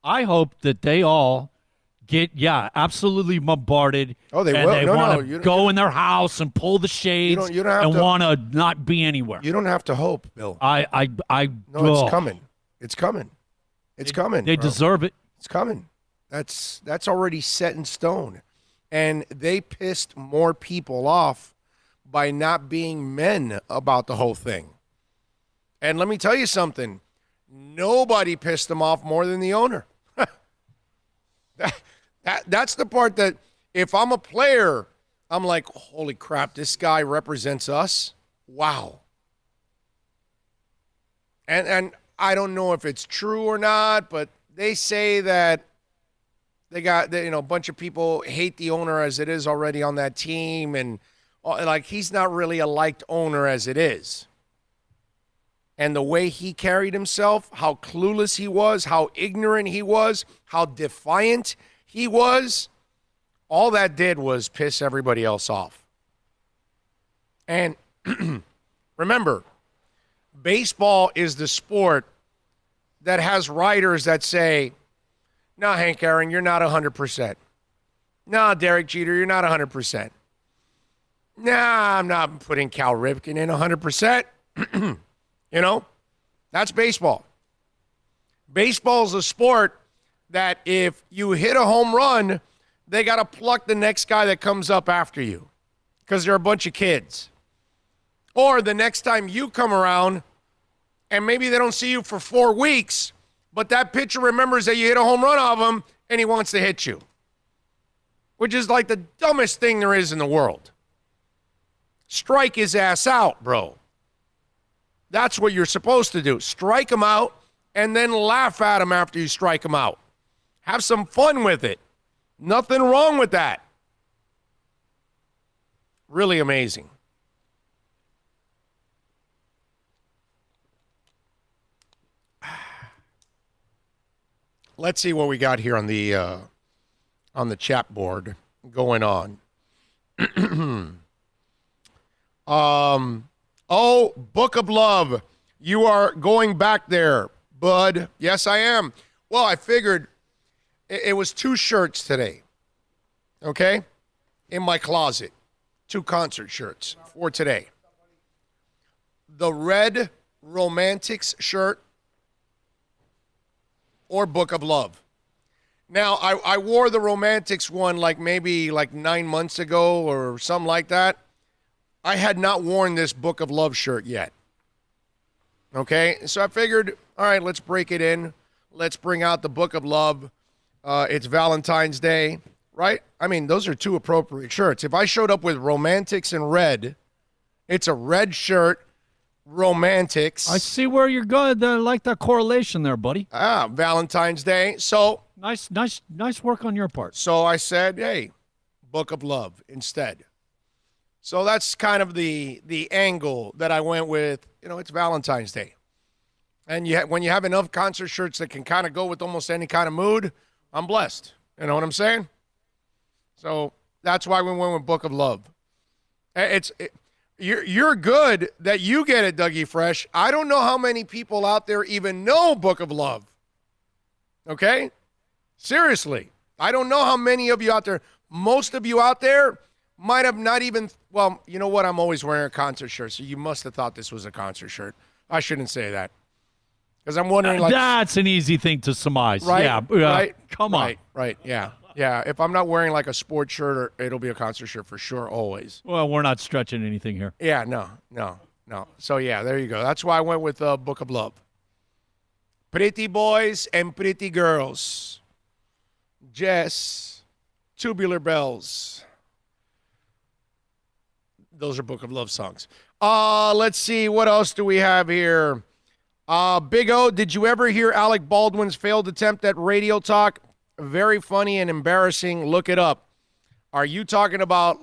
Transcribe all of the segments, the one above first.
I hope that they all get, absolutely bombarded. Oh, they and will. They No, want no, to go in their house and pull the shades you don't have and to- want to not be anywhere. You don't have to hope, Bill. No, it's coming. It's coming. It's coming. They bro. deserve it. It's coming. That's already set in stone. And they pissed more people off by not being men about the whole thing. And let me tell you something. Nobody pissed them off more than the owner. That's the part that if I'm a player, I'm like, holy crap, this guy represents us. Wow. And I don't know if it's true or not, but they say that they got, a bunch of people hate the owner as it is already on that team. And like, he's not really a liked owner as it is. And the way he carried himself, how clueless he was, how ignorant he was, how defiant he was, all that did was piss everybody else off. And remember, baseball is the sport that has writers that say, "No, Hank Aaron, you're not 100%. No, Derek Jeter, you're not 100%. Nah, I'm not putting Cal Ripken in 100%. That's baseball. Baseball's a sport that if you hit a home run, they got to pluck the next guy that comes up after you because they're a bunch of kids. Or the next time you come around, and maybe they don't see you for 4 weeks, but that pitcher remembers that you hit a home run off him, and he wants to hit you, which is like the dumbest thing there is in the world. Strike his ass out, bro. That's what you're supposed to do. Strike him out and then laugh at him after you strike him out. Have some fun with it. Nothing wrong with that. Really amazing. Let's see what we got here on the chat board going on. Book of Love. You are going back there, bud. Yes, I am. Well, I figured it was 2 shirts today, okay, in my closet. 2 concert shirts for today. The red Romantics shirt or Book of Love. Now, I wore the Romantics one maybe 9 months ago or something like that. I had not worn this Book of Love shirt yet. Okay? So I figured, all right, let's break it in. Let's bring out the Book of Love. It's Valentine's Day, right? I mean, those are 2 appropriate shirts. If I showed up with Romantics in red, it's a red shirt, Romantics. I see where you're going. I like that correlation there, buddy. Valentine's Day. So nice work on your part. So I said, hey, Book of Love instead. So that's kind of the angle that I went with. It's Valentine's Day. And when you have enough concert shirts that can kind of go with almost any kind of mood, I'm blessed. You know what I'm saying? So that's why we went with Book of Love. You're good that you get it, Dougie Fresh. I don't know how many people out there even know Book of Love. Okay? Seriously. I don't know how many of you out there. Most of you out there might have not even, well, you know what? I'm always wearing a concert shirt, so you must have thought this was a concert shirt. I shouldn't say that. Because I'm wondering, that's an easy thing to surmise. Right? Yeah. Right? Come on. Right. Yeah. Yeah. If I'm not wearing a sports shirt, it'll be a concert shirt for sure, always. Well, we're not stretching anything here. Yeah, no. So, yeah, there you go. That's why I went with Book of Love. Pretty boys and pretty girls. Jess, Tubular Bells. Those are Book of Love songs. Let's see. What else do we have here? Big O, did you ever hear Alec Baldwin's failed attempt at radio talk? Very funny and embarrassing. Look it up. Are you talking about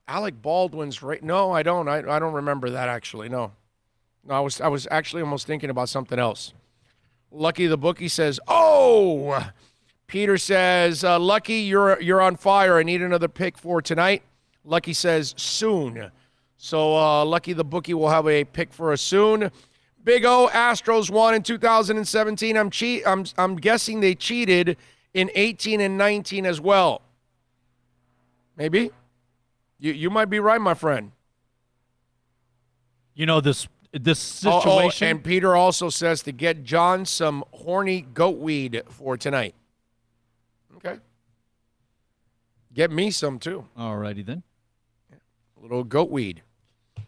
Alec Baldwin's? No, I don't. I don't remember that actually. No, I was actually almost thinking about something else. Lucky the Bookie says, "Oh." Peter says, "Lucky, you're on fire. I need another pick for tonight." Lucky says, "Soon." So Lucky the Bookie will have a pick for us soon. Big O, Astros won in 2017. I'm guessing they cheated in 18 and 19 as well. Maybe. You might be right, my friend. You know, this situation. And Peter also says to get John some horny goat weed for tonight. Okay. Get me some too. All righty then. A little goat weed.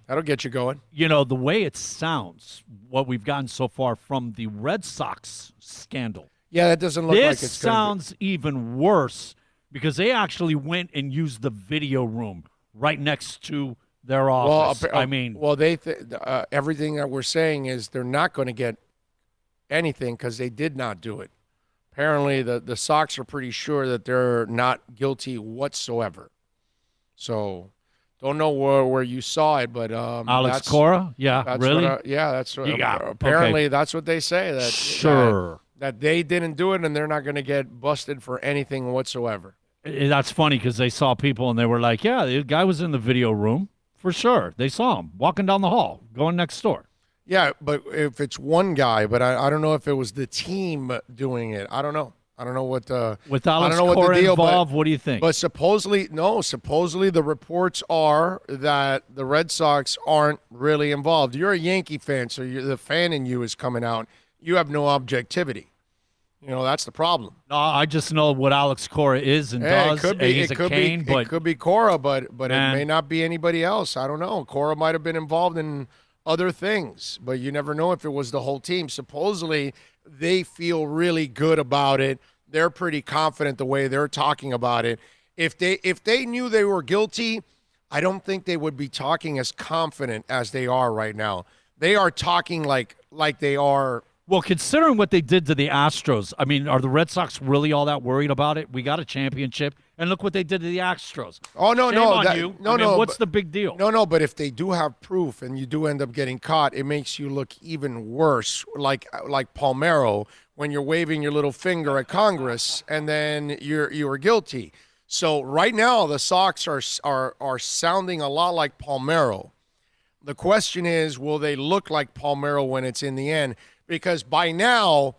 That'll get you going. You know, the way it sounds, what we've gotten so far from the Red Sox scandal. Yeah, that doesn't look like it's This sounds even worse because they actually went and used the video room right next to their office. Everything that we're saying is they're not going to get anything because they did not do it. Apparently, the Sox are pretty sure that they're not guilty whatsoever. So, don't know where you saw it, but Alex Cora, really, that's apparently okay. That's what they say. That sure that they didn't do it, and they're not going to get busted for anything whatsoever. That's funny because they saw people and they were like, "Yeah, the guy was in the video room for sure. They saw him walking down the hall, going next door." Yeah, but if it's one guy, but I don't know if it was the team doing it. I don't know. I don't know what with Alex Cora involved. What do you think? But supposedly the reports are that the Red Sox aren't really involved. You're a Yankee fan, so the fan in you is coming out. You have no objectivity. You know, that's the problem. No, I just know what Alex Cora is and does. He's a Kane, but it could be Cora, but it may not be anybody else. I don't know. Cora might have been involved in other things, but you never know if it was the whole team. Supposedly, they feel really good about it. They're pretty confident the way they're talking about it. If they knew they were guilty, I don't think they would be talking as confident as they are right now. They are talking like they are. Well, considering what they did to the Astros, I mean, are the Red Sox really all that worried about it? We got a championship, and look what they did to the Astros. Oh, no, Shame no. on you. What's the big deal? No, but if they do have proof and you do end up getting caught, it makes you look even worse, like Palmeiro, when you're waving your little finger at Congress, and then you are guilty. So right now, the Sox are sounding a lot like Palmeiro. The question is, will they look like Palmeiro when it's in the end? Because by now,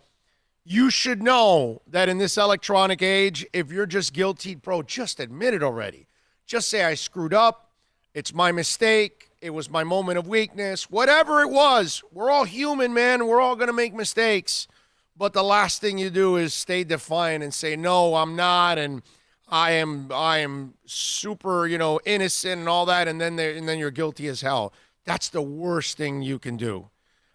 you should know that in this electronic age, if you're just guilty, bro, just admit it already. Just say, I screwed up. It's my mistake. It was my moment of weakness. Whatever it was, we're all human, man. We're all going to make mistakes. But the last thing you do is stay defiant and say, no, I'm not, and I am super, innocent and all that, and then you're guilty as hell. That's the worst thing you can do.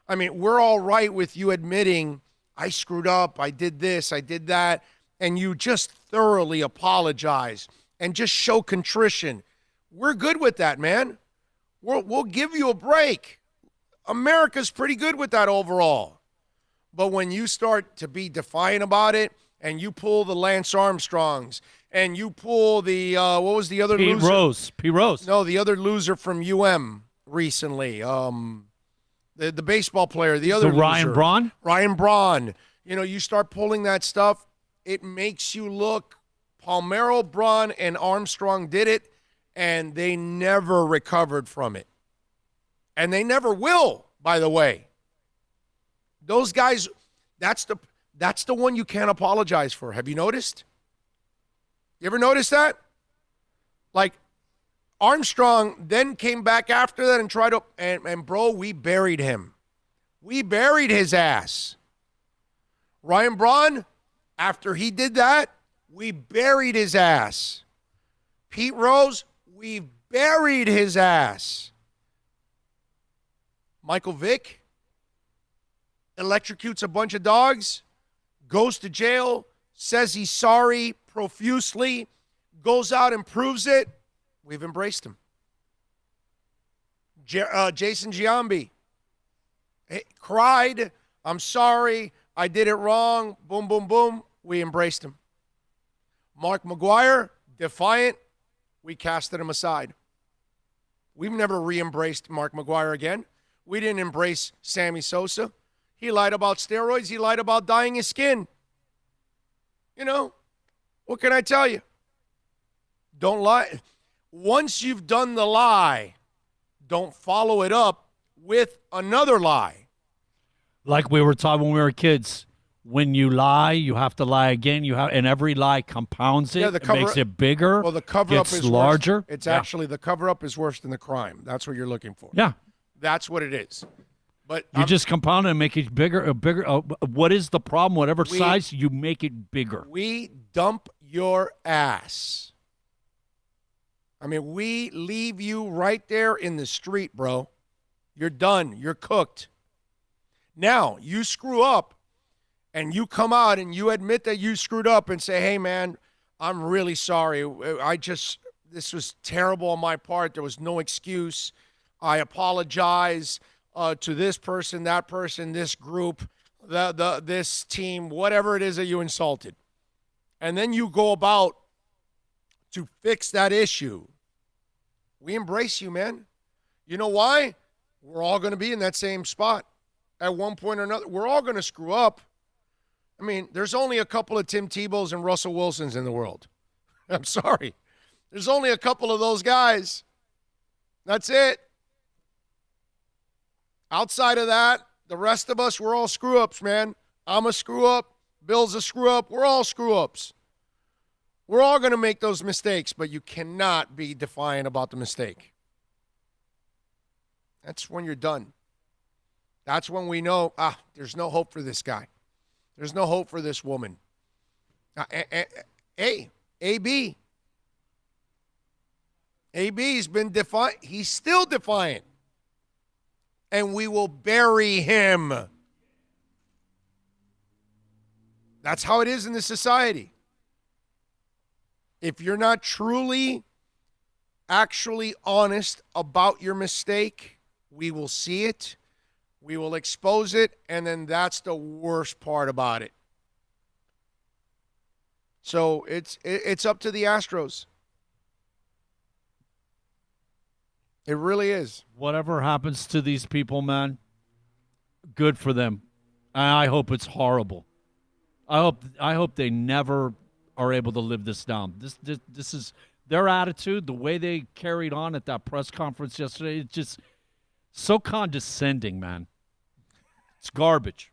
I mean, we're all right with you admitting, I screwed up, I did this, I did that, and you just thoroughly apologize and just show contrition. We're good with that, man. We'll give you a break. America's pretty good with that overall. But when you start to be defiant about it and you pull the Lance Armstrongs and you pull the, what was the other loser? Pete Rose. No, the other loser from UM recently. The baseball player, the other loser. Ryan Braun? Ryan Braun. You start pulling that stuff, it makes you look. Palmeiro, Braun, and Armstrong did it, and they never recovered from it. And they never will, by the way. Those guys, that's the one you can't apologize for. Have you noticed? You ever notice that? Like, Armstrong then came back after that and tried to, and bro, we buried him. We buried his ass. Ryan Braun, after he did that, we buried his ass. Pete Rose, we buried his ass. Michael Vick electrocutes a bunch of dogs, goes to jail, says he's sorry profusely, goes out and proves it. We've embraced him. Jason Giambi cried, I'm sorry, I did it wrong, boom, boom, boom. We embraced him. Mark McGwire, defiant, we casted him aside. We've never re-embraced Mark McGwire again. We didn't embrace Sammy Sosa. He lied about steroids. He lied about dyeing his skin. What can I tell you? Don't lie. Once you've done the lie, don't follow it up with another lie. Like we were taught when we were kids. When you lie, you have to lie again. And every lie compounds it. Yeah, the It makes it bigger. Well, the cover-up gets is larger. Worse. It's actually the cover-up is worse than the crime. That's what you're looking for. Yeah. That's what it is. But you just compound it and make it bigger. What is the problem? Whatever size, you make it bigger. We dump your ass. I mean, we leave you right there in the street, bro. You're done. You're cooked. Now, you screw up, and you come out and you admit that you screwed up and say, hey, man, I'm really sorry. This was terrible on my part. There was no excuse. I apologize to this person, that person, this group, this team, whatever it is that you insulted. And then you go about to fix that issue. We embrace you, man. You know why? We're all going to be in that same spot at one point or another. We're all going to screw up. I mean, there's only a couple of Tim Tebows and Russell Wilsons in the world. I'm sorry. There's only a couple of those guys. That's it. Outside of that, the rest of us, we're all screw-ups, man. I'm a screw-up. Bill's a screw-up. We're all screw-ups. We're all going to make those mistakes, but you cannot be defiant about the mistake. That's when you're done. That's when we know, there's no hope for this guy. There's no hope for this woman. AB. AB's been defiant. He's still defiant. And we will bury him. That's how it is in this society. If you're not truly, actually honest about your mistake, we will see it. We will expose it, and then that's the worst part about it. So it's up to the Astros. It really is. Whatever happens to these people, man, good for them. I hope it's horrible. I hope they never are able to live this down. This is their attitude, the way they carried on at that press conference yesterday. It's just so condescending, man. It's garbage.